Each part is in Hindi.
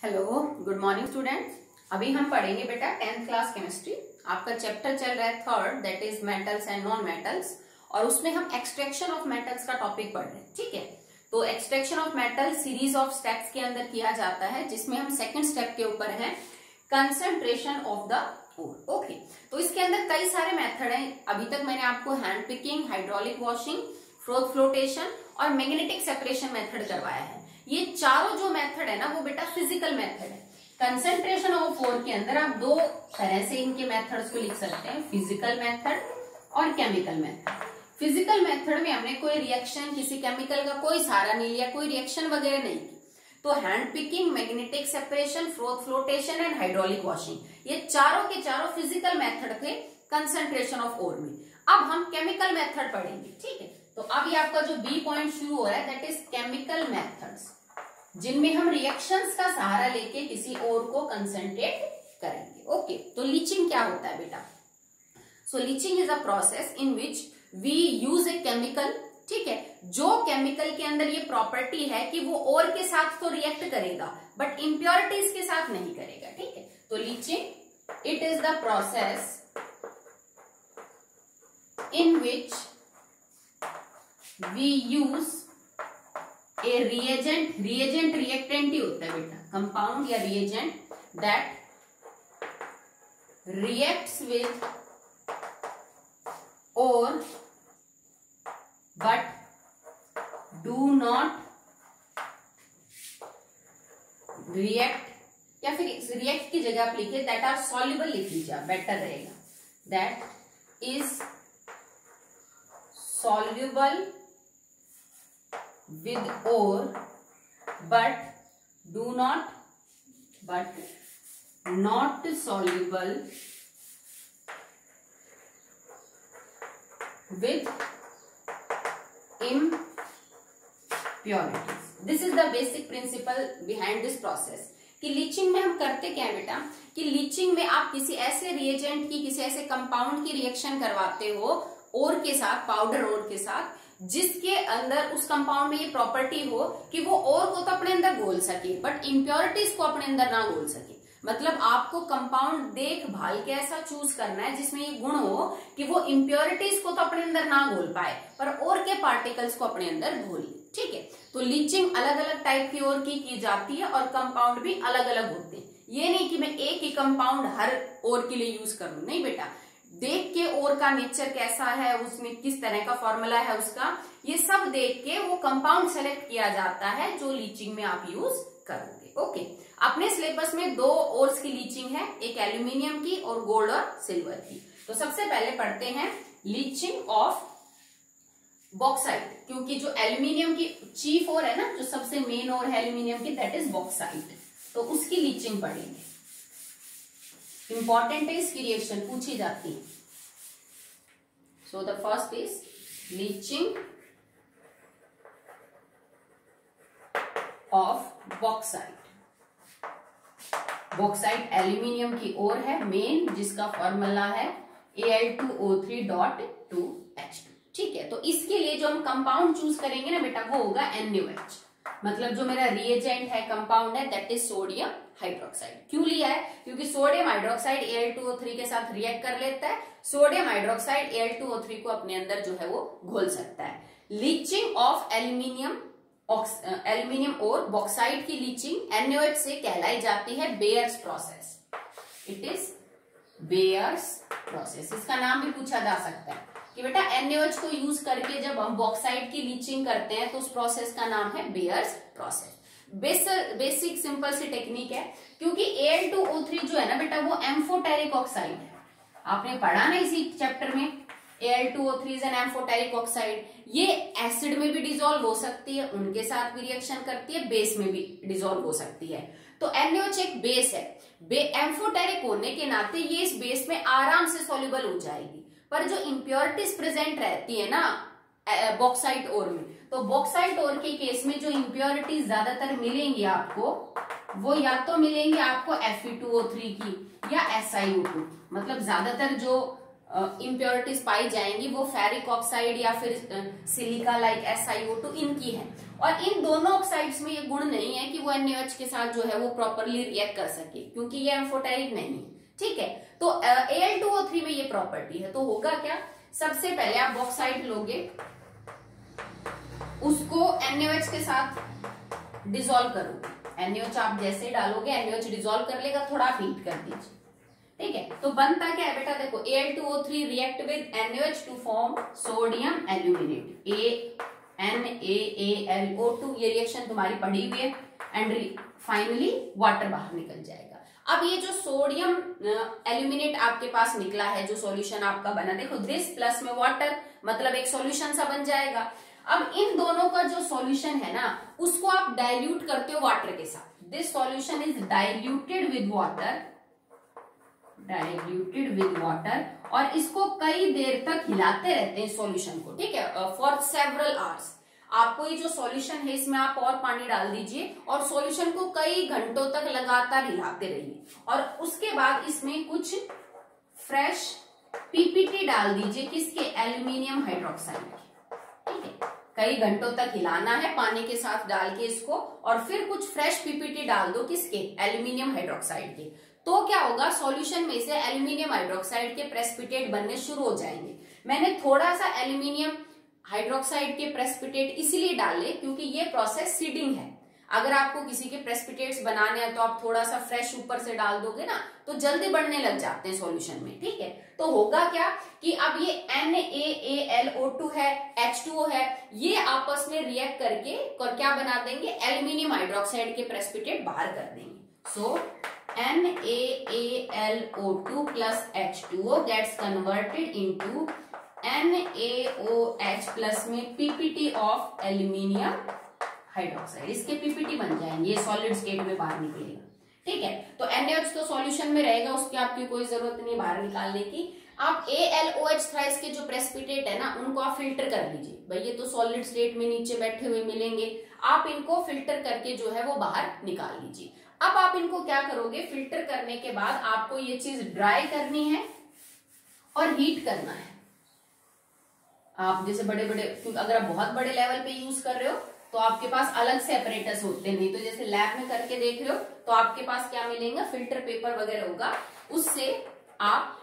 Hello, good morning students. अभी हम पढ़ेंगे बेटा 10th क्लास केमिस्ट्री। आपका चैप्टर चल रहा है third, that is metals and non metals, और उसमें हम एक्सट्रैक्शन ऑफ मेटल्स का टॉपिक पढ़ रहे हैं। ठीक है, तो extraction of metal series of steps के अंदर किया जाता है, जिसमें हम सेकंड स्टेप के ऊपर है concentration of the ore. Okay, तो इसके अंदर कई सारे मेथड हैं। अभी तक मैंने आपको hand picking, hydraulic washing, flotation और मैग्नेटिक सेपरेशन मेथड करवाया है। ये चारों जो मेथड है ना, वो बेटा फिजिकल मेथड है। कंसंट्रेशन ऑफ ओर के अंदर आप दो तरह से इनके मेथड्स को लिख सकते हैं, फिजिकल मेथड और केमिकल मेथड। फिजिकल मेथड में हमने कोई रिएक्शन, किसी केमिकल का कोई सहारा नहीं लिया, कोई रिएक्शन वगैरह नहीं की। तो hand picking, magnetic separation, flotation and hydraulic washing, ये चारों के चारों फिजिकल मेथड थे कंसंट्रेशन ऑफ ओर में। अब हम केमिकल मेथड पढ़ेंगे। ठीक है, तो अब ये आपका जो बी पॉइंट शुरू हो रहा है, दैट इज केमिकल मेथड्स, जिनमें हम रिएक्शंस का सहारा लेके किसी ओर को कंसंट्रेट करेंगे। ओके, तो लीचिंग क्या होता है बेटा? So leaching is a process in which we use a chemical. ठीक है, जो केमिकल के अंदर ये प्रॉपर्टी है कि वो ओर के साथ तो रिएक्ट करेगा, बट इम्प्योरिटीज के साथ नहीं करेगा। ठीक है, तो leaching it is the process in which we use a reagent reactant ही होता है बेटा, कंपाउंड या रिएजेंट दैट रिएक्ट्स विथ और बट डू नॉट रिएक्ट, या फिर रिएक्ट की जगह आप लिखिए दैट आर सॉल्युबल, लिख लीजिए, बेटर रहेगा। That is soluble with ore but not soluble with impurities. This is the basic principle behind this process। कि लीचिंग में हम करते क्या है बेटा, कि लीचिंग में आप किसी ऐसे रिएजेंट की, किसी ऐसे कंपाउंड की रिएक्शन करवाते हो ओर के साथ, पाउडर ओर के साथ, जिसके अंदर उस कंपाउंड में ये प्रॉपर्टी हो कि वो ओर को तो अपने अंदर घोल सके, बट इम्प्योरिटीज को अपने अंदर ना घोल सके। मतलब आपको कंपाउंड देखभाल के ऐसा चूज करना है जिसमें ये गुण हो कि वो इम्प्योरिटीज को तो अपने अंदर ना घोल पाए, पर ओर के पार्टिकल्स को अपने अंदर घोले। ठीक है, तो लीचिंग अलग अलग टाइप की ओर की जाती है और कंपाउंड भी अलग अलग होते हैं। ये नहीं कि मैं एक ही कंपाउंड हर ओर के लिए यूज करूं, नहीं बेटा, देख के ओर का नेचर कैसा है, उसमें किस तरह का फॉर्मूला है उसका, ये सब देख के वो कंपाउंड सेलेक्ट किया जाता है जो लीचिंग में आप यूज करोगे। ओके, अपने सिलेबस में दो ओर्स की लीचिंग है, एक एल्यूमिनियम की और गोल्ड और सिल्वर की। तो सबसे पहले पढ़ते हैं लीचिंग ऑफ बॉक्साइट, क्योंकि जो एल्यूमिनियम की चीफ ओर है ना, जो सबसे मेन ओर है एल्यूमिनियम की, दैट इज बॉक्साइट, तो उसकी लीचिंग पढ़ेंगे। इंपॉर्टेंट है, इसकी रिएक्शन पूछी जाती है। So the first is leaching of bauxite. Bauxite aluminium की ओर है मेन, जिसका फॉर्मूला है Al2O3.2H2। ठीक है, तो इसके लिए जो हम कंपाउंड चूज करेंगे ना बेटा, वो होगा NaOH। मतलब जो मेरा रिएजेंट है, कंपाउंड है, दैट इज सोडियम हाइड्रोक्साइड। क्यों लिया है? क्योंकि सोडियम हाइड्रोक्साइड Al2O3 के साथ रिएक्ट कर लेता है, सोडियम हाइड्रोक्साइड Al2O3 को अपने अंदर जो है वो घोल सकता है। लीचिंग ऑफ एल्यूमिनियम और बॉक्साइट की लीचिंग NaOH से कहलाई जाती है Bayer's process. It is bears process. इसका नाम भी पूछा जा सकता है कि बेटा NaOH को यूज करके जब हम बॉक्साइट की लीचिंग करते हैं तो उस प्रोसेस का नाम है बेयर्स प्रोसेस। बेसिक सिंपल सी टेक्निक है, क्योंकि Al2O3 जो है ना बेटा, वो एम्फोटेरिक ऑक्साइड है। आपने पढ़ा ना इसी चैप्टर में, Al2O3 is an amphoteric oxide. ये एसिड में भी डिसॉल्व हो सकती है, उनके साथ भी रिएक्शन करती है, बेस में भी डिसॉल्व हो सकती है। तो NaOH एक बेस है, एम्फोटेरिक होने के नाते ये इस बेस में आराम से सॉल्युबल हो जाएगी। पर जो इम्प्योरिटीज प्रेजेंट रहती है ना बॉक्साइट ओर में, तो बॉक्साइट ओर के केस में जो इम्प्योरिटीज ज्यादातर मिलेंगी आपको, वो या तो मिलेंगी आपको Fe2O3 की या SiO2। मतलब ज्यादातर जो इम्प्योरिटीज पाई जाएंगी वो फेरिक ऑक्साइड या फिर सिलिका लाइक SiO2 इनकी है। और इन दोनों ऑक्साइड्स में ये गुण नहीं है कि वो NaOH के साथ जो है वो प्रॉपरली रिएक्ट कर सके, क्योंकि ये एम्फोटेरिक नहीं है, ठीक है। तो Al2O3 में ये प्रॉपर्टी है। तो होगा क्या, सबसे पहले आप बॉक्साइट लोगे, उसको NaOH के साथ डिसॉल्व करोगे। NaOH आप जैसे डालोगे NaOH डिसॉल्व कर लेगा, थोड़ा आप हीट कर दीजिए, ठीक है। तो बनता क्या है बेटा, देखो Al2O3 react with NaOH to form sodium aluminate, NaAlO2, ये रिएक्शन तुम्हारी पढ़ी हुई है, एंड फाइनली वाटर बाहर निकल जाएगा। अब ये जो सोडियम एल्यूमिनेट आपके पास निकला है, जो सॉल्यूशन आपका बना, देखो दिस प्लस में वाटर, मतलब एक सॉल्यूशन सा बन जाएगा। अब इन दोनों का जो सॉल्यूशन है ना, उसको आप डाइल्यूट करते हो वाटर के साथ। This solution is diluted with water, और इसको कई देर तक हिलाते रहते हैं सॉल्यूशन को, ठीक है, फॉर सेवरल आवर्स। आपको ये जो सॉल्यूशन है इसमें आप और पानी डाल दीजिए और सॉल्यूशन को कई घंटों तक लगातार हिलाते रहिए, और उसके बाद इसमें कुछ फ्रेश पीपीटी डाल दीजिए, किसके, एल्यूमिनियम हाइड्रोक्साइड के, ठीक है। कई घंटों तक हिलाना है पानी के साथ डाल के इसको, और फिर कुछ फ्रेश पीपीटी डाल दो, किसके, एल्यूमिनियम हाइड्रोक्साइड के। तो क्या होगा, सॉल्यूशन में से एल्यूमिनियम हाइड्रोक्साइड के प्रेसिपिटेट बनने शुरू हो जाएंगे। मैंने थोड़ा सा एल्यूमिनियम हाइड्रोक्साइड के प्रेसिपिटेट इसलिए डाले क्योंकि ये प्रोसेस सीडिंग है। अगर आपको किसी के प्रेसिपिटेट्स बनाने हैं तो आप थोड़ा सा फ्रेश ऊपर से डाल दोगे ना, तो जल्दी बढ़ने लग जाते हैं सॉल्यूशन में, ठीक है। तो होगा क्या कि अब ये NaAlO2 है, H2O है, ये आपस में रिएक्ट करके और क्या बना देंगे, एल्यूमिनियम हाइड्रोक्साइड के प्रेसिपिटेट बाहर कर देंगे। सो NaAlO2 plus H2O gets converted into NaOH plus में PPT ऑफ एल्यूमिनियम हाइड्रोक्साइड, इसके PPT बन जाएंगे, ये सॉलिड स्टेट में बाहर निकलेगा, ठीक है। तो NaOH तो सॉल्यूशन में रहेगा, उसकी आपकी कोई जरूरत नहीं बाहर निकालने की। आप AlOH थ्राइस के जो प्रेसिपिटेट है ना, उनको आप फिल्टर कर लीजिए। भाई ये तो सॉलिड स्टेट में नीचे बैठे हुए मिलेंगे, आप इनको फिल्टर करके जो है वो बाहर निकाल लीजिए। अब आप इनको क्या करोगे, फिल्टर करने के बाद आपको ये चीज ड्राई करनी है और हीट करना है। आप जैसे बड़े बड़े, क्योंकि अगर आप बहुत बड़े लेवल पे यूज कर रहे हो तो आपके पास अलग से अपरेटस होते नहीं, तो जैसे लैब में करके देख रहे हो तो आपके पास क्या मिलेगा, फिल्टर पेपर वगैरह होगा, उससे आप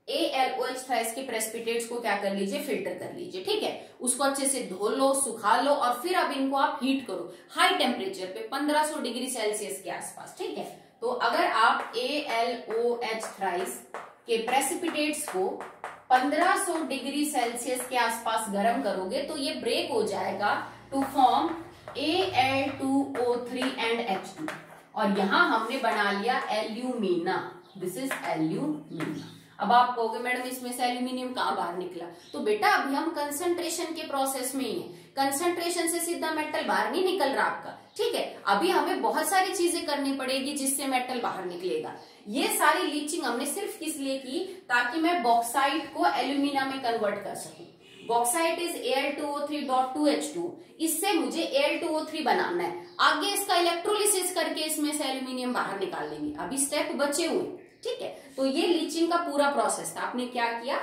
AlOH थ्राइस के प्रेसिपिटेट्स को क्या कर लीजिए, फिल्टर कर लीजिए, ठीक है। उसको अच्छे से धो लो, सुखा लो, और फिर अब इनको आप हीट करो हाई टेम्परेचर पे 1500 डिग्री सेल्सियस के आसपास, ठीक है। तो अगर आप AlOH थ्राइस के प्रेसिपिटेट्स को 1500 डिग्री सेल्सियस के आसपास गर्म करोगे तो ये ब्रेक हो जाएगा to form Al2O3 and H2, और यहां हमने बना लिया एल्यूमिना, दिस इज एल्यूमिना। अब आप कहोगे मैडम इसमें से एल्यूमिनियम कहां बाहर निकला, तो बेटा अभी हम कंसंट्रेशन के प्रोसेस में ही है, कंसंट्रेशन से सीधा मेटल बाहर नहीं निकल रहा आपका, ठीक है। अभी हमें बहुत सारी चीजें करनी पड़ेगी जिससे मेटल बाहर निकलेगा। ये सारी लीचिंग हमने सिर्फ किस लिए की, ताकि मैं बॉक्साइट को एल्यूमिना में कन्वर्ट कर सकूं। बॉक्साइट इज Al2O3.2H2, इससे मुझे Al2O3 बनाना है। आगे इसका इलेक्ट्रोलिसिस करके इसमें से एल्यूमिनियम बाहर निकाल लेंगे, अभी स्टेप बचे हुए, ठीक है। तो ये लीचिंग का पूरा प्रोसेस था। आपने क्या किया,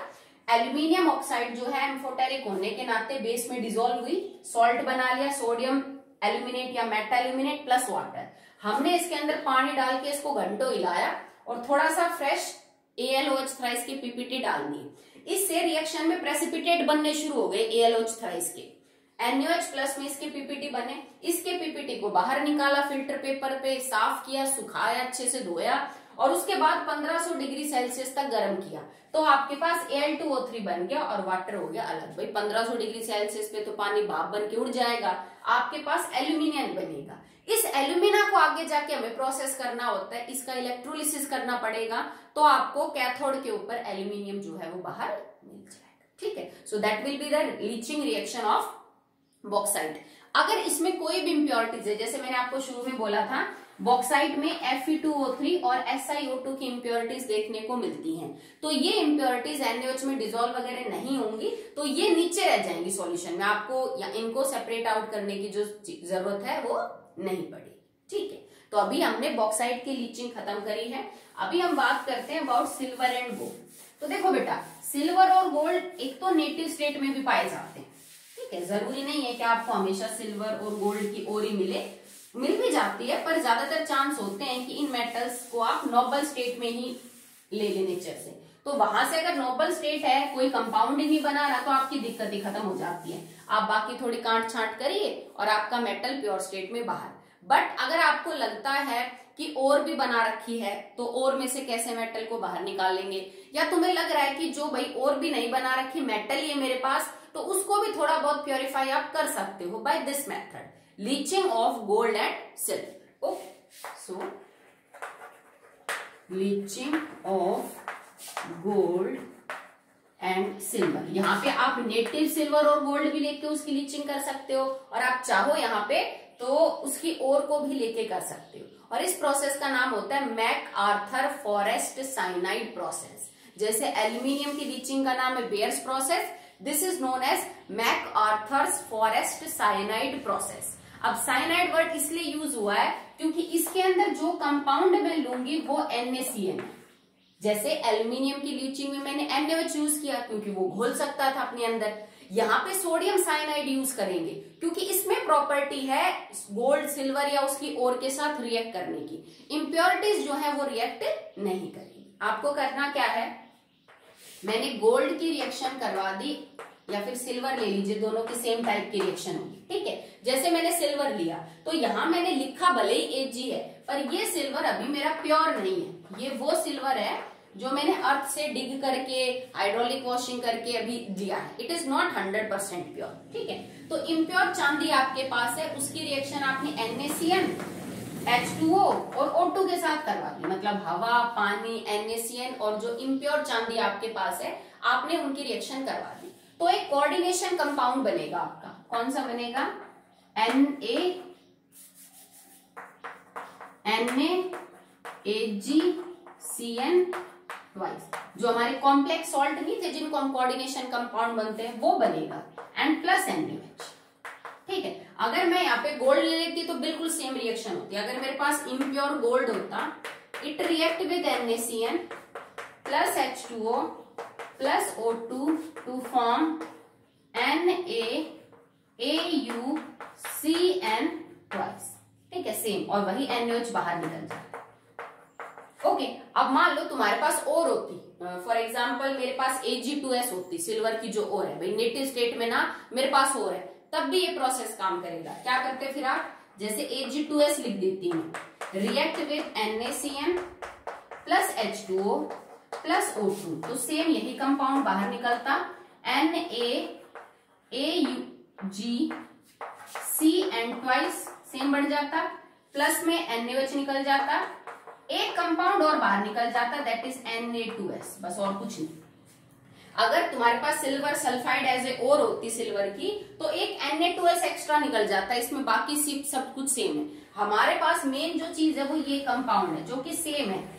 एल्यूमिनियम ऑक्साइड जो है एम्फोटेरिक होने के नाते बेस में डिसॉल्व हुई, सॉल्ट बना लिया, सोडियम एल्यूमिनेट या मेटा एल्यूमिनेट प्लस वाटर। हमने इसके अंदर पानी डाल के इसको घंटों हिलाया और थोड़ा सा फ्रेश AlOH थ्राइस की PPT डाल दी। इससे रिएक्शन में प्रेसिपिटेट बनने शुरू हो गए AlOH थ्राइस के। NaOH प्लस में इसके PPT बने, इसके PPT को बाहर निकाला, फिल्टर पेपर पे साफ किया, सुखाया, अच्छे से धोया, और उसके बाद 1500 डिग्री सेल्सियस तक गर्म किया, तो आपके पास Al2O3 बन गया और वाटर हो गया अलग। भाई 1500 डिग्री सेल्सियस पे तो पानी भाप बन के उड़ जाएगा, आपके पास एल्यूमिनियम बनेगा। इस एल्यूमिना को आगे जाके हमें प्रोसेस करना होता है, इसका इलेक्ट्रोलिसिस करना पड़ेगा, तो आपको कैथोड के ऊपर एल्यूमिनियम जो है वो बाहर मिल जाएगा, ठीक है। So that will be the leaching reaction of bauxite. अगर इसमें कोई भी इंप्योरिटीज है, जैसे मैंने आपको शुरू में बोला था, बॉक्साइट में Fe2O3 और SiO2 की इंप्योरिटीज देखने को मिलती हैं, तो ये इंप्योरिटीज NaOH में डिसॉल्व वगैरह नहीं होंगी, तो ये नीचे रह जाएंगी सॉल्यूशन में, आपको या इनको सेपरेट आउट करने की जो जरूरत है वो नहीं पड़ेगी, ठीक है। तो अभी हमने बॉक्साइट की लीचिंग खत्म करी है। अभी हम बात करते हैं अबाउट सिल्वर एंड गोल्ड। तो देखो बेटा, सिल्वर और गोल्ड एक तो नेटिव स्टेट में भी पाए जाते हैं, ठीक है, जरूरी नहीं है कि आपको हमेशा सिल्वर और गोल्ड की ओर ही मिल भी जाती है, पर ज्यादातर चांस होते हैं कि इन मेटल्स को आप नोबल स्टेट में ही ले लेने जैसे। तो वहां से अगर नोबल स्टेट है, कोई कंपाउंड ही नहीं बना रहा, तो आपकी दिक्कत ही खत्म हो जाती है। आप बाकी थोड़ी काट छांट करिए और आपका मेटल प्योर स्टेट में बाहर। बट अगर आपको लगता है कि और भी बना रखी है, तो और में से कैसे मेटल को बाहर निकालेंगे, या तुम्हें लग रहा है कि जो भाई और भी नहीं बना रखी मेटल ही है मेरे पास, तो उसको भी थोड़ा बहुत प्योरीफाई आप कर सकते हो by this method, leaching of gold and silver. Okay, so leaching of gold and silver. यहाँ पे आप नेटिव सिल्वर और गोल्ड भी लेके उसकी लीचिंग कर सकते हो, और आप चाहो यहाँ पे तो उसकी ओर को भी लेके कर सकते हो। और इस प्रोसेस का नाम होता है MacArthur Forrest cyanide process. जैसे एल्यूमिनियम की लीचिंग का नाम है Bayer's process, this is known as MacArthur's Forrest cyanide process. अब साइनाइड वर्ड इसलिए यूज हुआ है क्योंकि इसके अंदर जो कंपाउंड मैं लूंगी वो NaCN है। जैसे एल्यूमिनियम की लीचिंग में मैंने NaOH यूज किया क्योंकि वो घोल सकता था अपने अंदर। यहाँ पे सोडियम साइनाइड यूज करेंगे क्योंकि इसमें प्रॉपर्टी है गोल्ड सिल्वर या उसकी ओर के साथ रिएक्ट करने की। इम्प्योरिटीज जो है वो रिएक्ट नहीं करेगी। आपको करना क्या है, मैंने गोल्ड की रिएक्शन करवा दी या फिर सिल्वर ले लीजिए, दोनों की सेम टाइप की रिएक्शन होगी। ठीक है, जैसे मैंने सिल्वर लिया तो यहाँ मैंने लिखा भले ही Ag है, पर ये सिल्वर अभी मेरा प्योर नहीं है। ये वो सिल्वर है जो मैंने अर्थ से डिग करके हाइड्रोलिक वॉशिंग करके अभी लिया है। It is not 100% pure. ठीक है, तो इम्प्योर चांदी आपके पास है, उसकी रिएक्शन आपने NaCN H2O और O2 के साथ करवा दी, मतलब हवा, पानी, NaCN और जो इम्प्योर चांदी आपके पास है आपने उनकी रिएक्शन करवा दी। तो एक कोऑर्डिनेशन कंपाउंड बनेगा आपका। कौन सा बनेगा? NaAgCN twice. जो हमारे कॉम्प्लेक्स सॉल्ट नहीं थे जिनको हम कोऑर्डिनेशन कंपाउंड बनते हैं वो बनेगा, एंड प्लस NaOH। ठीक है, अगर मैं यहाँ पे गोल्ड ले लेती तो बिल्कुल सेम रिएक्शन होती। अगर मेरे पास इम्प्योर गोल्ड होता, it react with NaCN plus H2O plus O2 to form NaAuCN twice. ठीक है, सेम, और वही NaOH बाहर निकल जाए। ओके, अब मान लो तुम्हारे पास और होती, फॉर एग्जाम्पल मेरे पास Ag2S होती, सिल्वर की जो और है, भाई नेटिव स्टेट में ना मेरे पास और है, तब भी ये प्रोसेस काम करेगा। क्या करते फिर आप, जैसे Ag2S लिख देती हूँ, react with NaCN plus H2O plus O2, तो सेम यही कंपाउंड बाहर निकलता, NaAgCN ट्वाइस, सेम बढ़ जाता, प्लस में NaOH निकल जाता, एक कंपाउंड और बाहर निकल जाता, दैट इज Na2S, बस और कुछ नहीं। अगर तुम्हारे पास सिल्वर सल्फाइड एज ए और होती सिल्वर की, तो एक Na2S एक्स्ट्रा निकल जाता है, इसमें बाकी सब कुछ सेम है। हमारे पास मेन जो चीज है वो ये कंपाउंड है जो कि सेम है।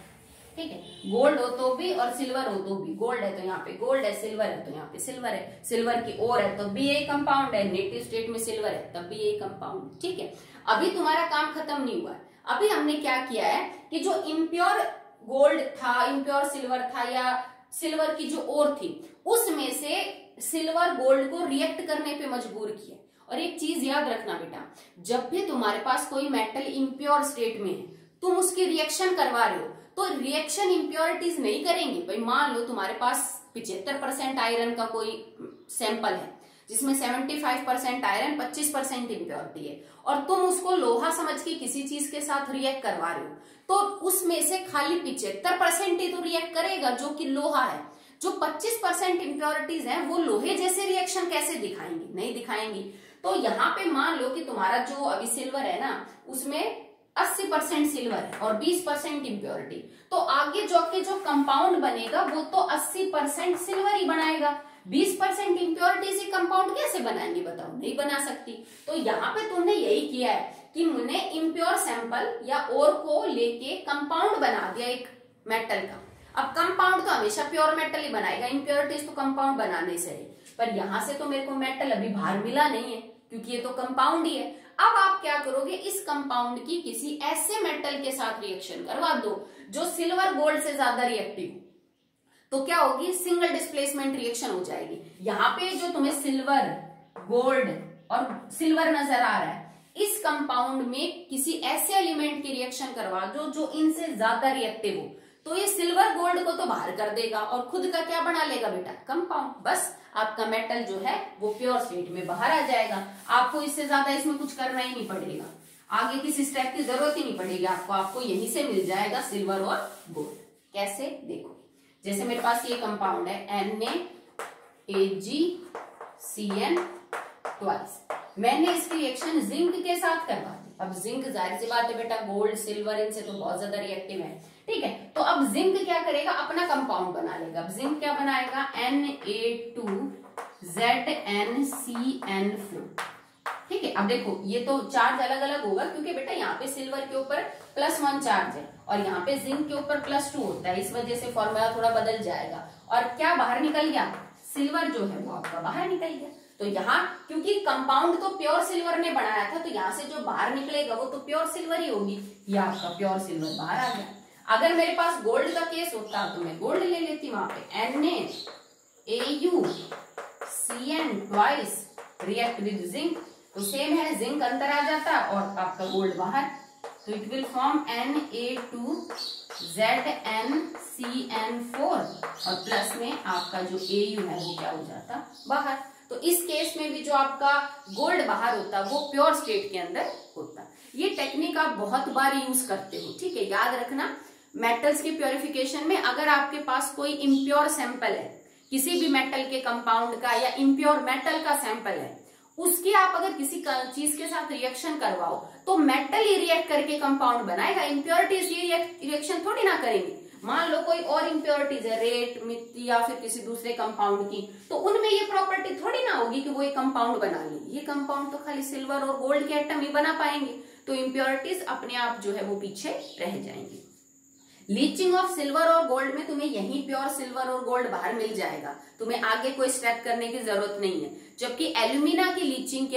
ठीक है, गोल्ड हो तो भी और सिल्वर हो तो भी, गोल्ड है तो यहाँ पे गोल्ड है, सिल्वर है तो यहाँ पे सिल्वर है, सिल्वर की और है तो भी यही कंपाउंड है, नेटिव स्टेट में सिल्वर है तब भी यही कंपाउंड। ठीक है, अभी तुम्हारा काम खत्म नहीं हुआ है। अभी हमने क्या किया है कि जो इम्प्योर गोल्ड था, इम्प्योर सिल्वर था, या सिल्वर की जो और थी, उसमें से सिल्वर गोल्ड को रिएक्ट करने पे मजबूर किया। और एक चीज याद रखना बेटा, जब भी तुम्हारे पास कोई मेटल इम्प्योर स्टेट में है, तुम उसकी रिएक्शन करवा रहे हो, तो रिएक्शन इम्प्योरिटीज नहीं करेंगे। भाई मान लो तुम्हारे पास 75% आयरन का कोई सैंपल है जिसमें 75% आयरन 25% इम्प्योरिटी है, और तुम उसको लोहा समझ के किसी चीज के साथ रिएक्ट करवा रहे हो, तो उसमें से खाली 75% ही तो रिएक्ट करेगा जो कि लोहा है। जो 25% इम्प्योरिटीज हैं वो लोहे जैसे रिएक्शन कैसे दिखाएंगी? नहीं दिखाएंगी। तो यहाँ पे मान लो कि तुम्हारा जो अभी सिल्वर है ना, उसमें 80% सिल्वर है और 20% इम्प्योरिटी, तो आगे जो कंपाउंड बनेगा वो तो 80% सिल्वर ही बनाएगा। 20% इम्प्योरिटी से कंपाउंड कैसे बनाएंगे बताओ? नहीं बना सकती। तो यहाँ पे तुमने यही किया है कि मैंने इम्प्योर सैंपल या ओर को लेके कंपाउंड बना दिया एक मेटल का। अब कंपाउंड तो हमेशा प्योर मेटल ही बनाएगा, इम्प्योरिटीज तो कंपाउंड बनाने से है, पर यहाँ से तो मेरे को मेटल अभी बाहर मिला नहीं है क्योंकि ये तो कंपाउंड ही है। अब आप क्या करोगे, इस कंपाउंड की किसी ऐसे मेटल के साथ रिएक्शन करवा दो जो सिल्वर गोल्ड से ज्यादा रिएक्टिव हो, तो क्या होगी? सिंगल डिस्प्लेसमेंट रिएक्शन हो जाएगी। यहाँ पे जो तुम्हें सिल्वर गोल्ड और सिल्वर नजर आ रहा है, इस कंपाउंड में किसी ऐसे एलिमेंट की रिएक्शन करवा दो जो इनसे ज्यादा रिएक्टिव हो, तो ये सिल्वर गोल्ड को तो बाहर कर देगा और खुद का क्या बना लेगा बेटा, कंपाउंड। बस आपका मेटल जो है वो प्योर स्टेट में बाहर आ जाएगा। आपको इससे ज्यादा इसमें कुछ करना ही नहीं पड़ेगा, आगे किसी स्टेप की जरूरत ही नहीं पड़ेगी आपको यहीं से मिल जाएगा सिल्वर और गोल्ड। कैसे, देखो जैसे मेरे पास ये कंपाउंड है NaAgCN ट्वाइस, मैंने इसकी रिएक्शन जिंक के साथ करवा दी। अब जिंक जाहिर सी बात है बेटा, गोल्ड सिल्वर इनसे तो बहुत ज्यादा रिएक्टिव है, ठीक है। तो अब जिंक क्या करेगा, अपना कंपाउंड बना लेगा। अब जिंक क्या बनाएगा, Na2ZnCN4, ठीक है। अब देखो ये तो चार्ज अलग अलग होगा क्योंकि बेटा यहाँ पे सिल्वर के ऊपर +1 चार्ज है और यहाँ पे जिंक के ऊपर +2 होता है, इस वजह से फॉर्मूला थोड़ा बदल जाएगा। और क्या बाहर निकल गया, सिल्वर जो है वो आपका बाहर निकल गया। तो यहाँ क्योंकि कंपाउंड तो प्योर सिल्वर ने बनाया था, तो यहाँ से जो बाहर निकलेगा वो तो प्योर सिल्वर ही होगी, ये आपका प्योर सिल्वर बाहर आ गया। अगर मेरे पास गोल्ड का केस होता तो मैं गोल्ड ले लेती, वहां पे NaAgCN twice react with zinc, तो सेम है, जिंक अंदर आ जाता और आपका गोल्ड बाहर, तो इट विल फॉर्म Na2ZnCN4 और प्लस में आपका जो Au है वो क्या हो जाता, बाहर। तो इस केस में भी जो आपका गोल्ड बाहर होता वो प्योर स्टेट के अंदर होता। ये टेक्निक आप बहुत बार यूज करते हो, ठीक है, याद रखना। मेटल्स की प्योरिफिकेशन में अगर आपके पास कोई इम्प्योर सैंपल है, किसी भी मेटल के कंपाउंड का या इम्प्योर मेटल का सैंपल है, उसकी आप अगर किसी चीज के साथ रिएक्शन करवाओ तो मेटल ही रिएक्ट करके कंपाउंड बनाएगा, इम्प्योरिटीज ये रिएक्शन थोड़ी ना करेंगे। मान लो कोई और इम्प्योरिटीज है, रेत, मिट्टी या फिर किसी दूसरे कंपाउंड की, तो उनमें ये प्रॉपर्टी थोड़ी ना होगी कि वो एक कंपाउंड बना ले। ये कंपाउंड तो खाली सिल्वर और गोल्ड के एटम ही बना पाएंगे, तो इम्प्योरिटीज अपने आप जो है वो पीछे रह जाएंगी। लीचिंग ऑफ सिल्वर और गोल्ड में तुम्हें यही प्योर सिल्वर और गोल्ड बाहर मिल जाएगा, तुम्हें आगे कोई स्टेप करने की जरूरत नहीं है। जबकि एल्यूमिना की लीचिंग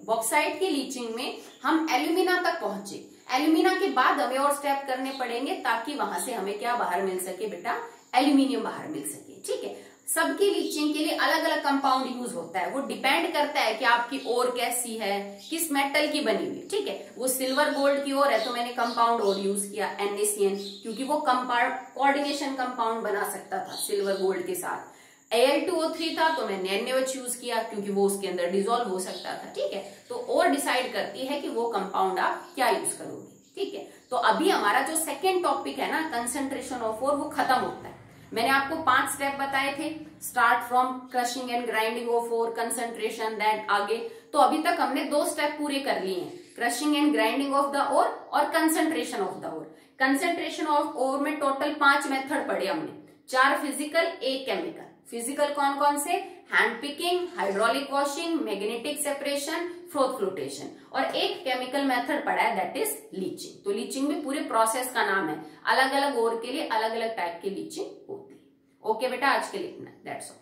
बॉक्साइट की लीचिंग में हम एल्यूमिना तक पहुंचे, एल्यूमिना के बाद हमें और स्टेप करने पड़ेंगे ताकि वहां से हमें क्या बाहर मिल सके बेटा, एल्यूमिनियम बाहर मिल सके, ठीक है। सबकी लीचिंग के लिए अलग अलग कंपाउंड यूज होता है, वो डिपेंड करता है कि आपकी ओर कैसी है, किस मेटल की बनी हुई, ठीक है। वो सिल्वर गोल्ड की ओर है तो मैंने कंपाउंड और यूज किया NaCN, क्योंकि वो कोऑर्डिनेशन कंपाउंड बना सकता था सिल्वर गोल्ड के साथ। Al2O3 था तो मैंने NaOH यूज किया क्योंकि वो उसके अंदर डिसॉल्व हो सकता था, ठीक है। तो और डिसाइड करती है कि वो कंपाउंड आप क्या यूज करोगे, ठीक है। तो अभी हमारा जो सेकेंड टॉपिक है ना, कंसंट्रेशन ऑफ ओर, वो खत्म होता है। मैंने आपको 5 स्टेप बताए थे, start from crushing and grinding of ore, concentration, then आगे। तो अभी तक हमने 2 स्टेप पूरे कर लिए हैं, crushing and grinding of the ore और concentration of the ore. Concentration of ore में टोटल 5 मेथड पढ़े हमने, 4 फिजिकल, 1 केमिकल। फिजिकल कौन कौन से, hand picking, hydraulic washing, magnetic separation, froth flotation, और 1 केमिकल मेथड पढ़ा है दैट इज लीचिंग। तो लीचिंग भी पूरे प्रोसेस का नाम है, अलग अलग ओर के लिए अलग अलग टाइप की लीचिंग होती है। ओके बेटा, आज के लिए इतना, दैट्स ऑल।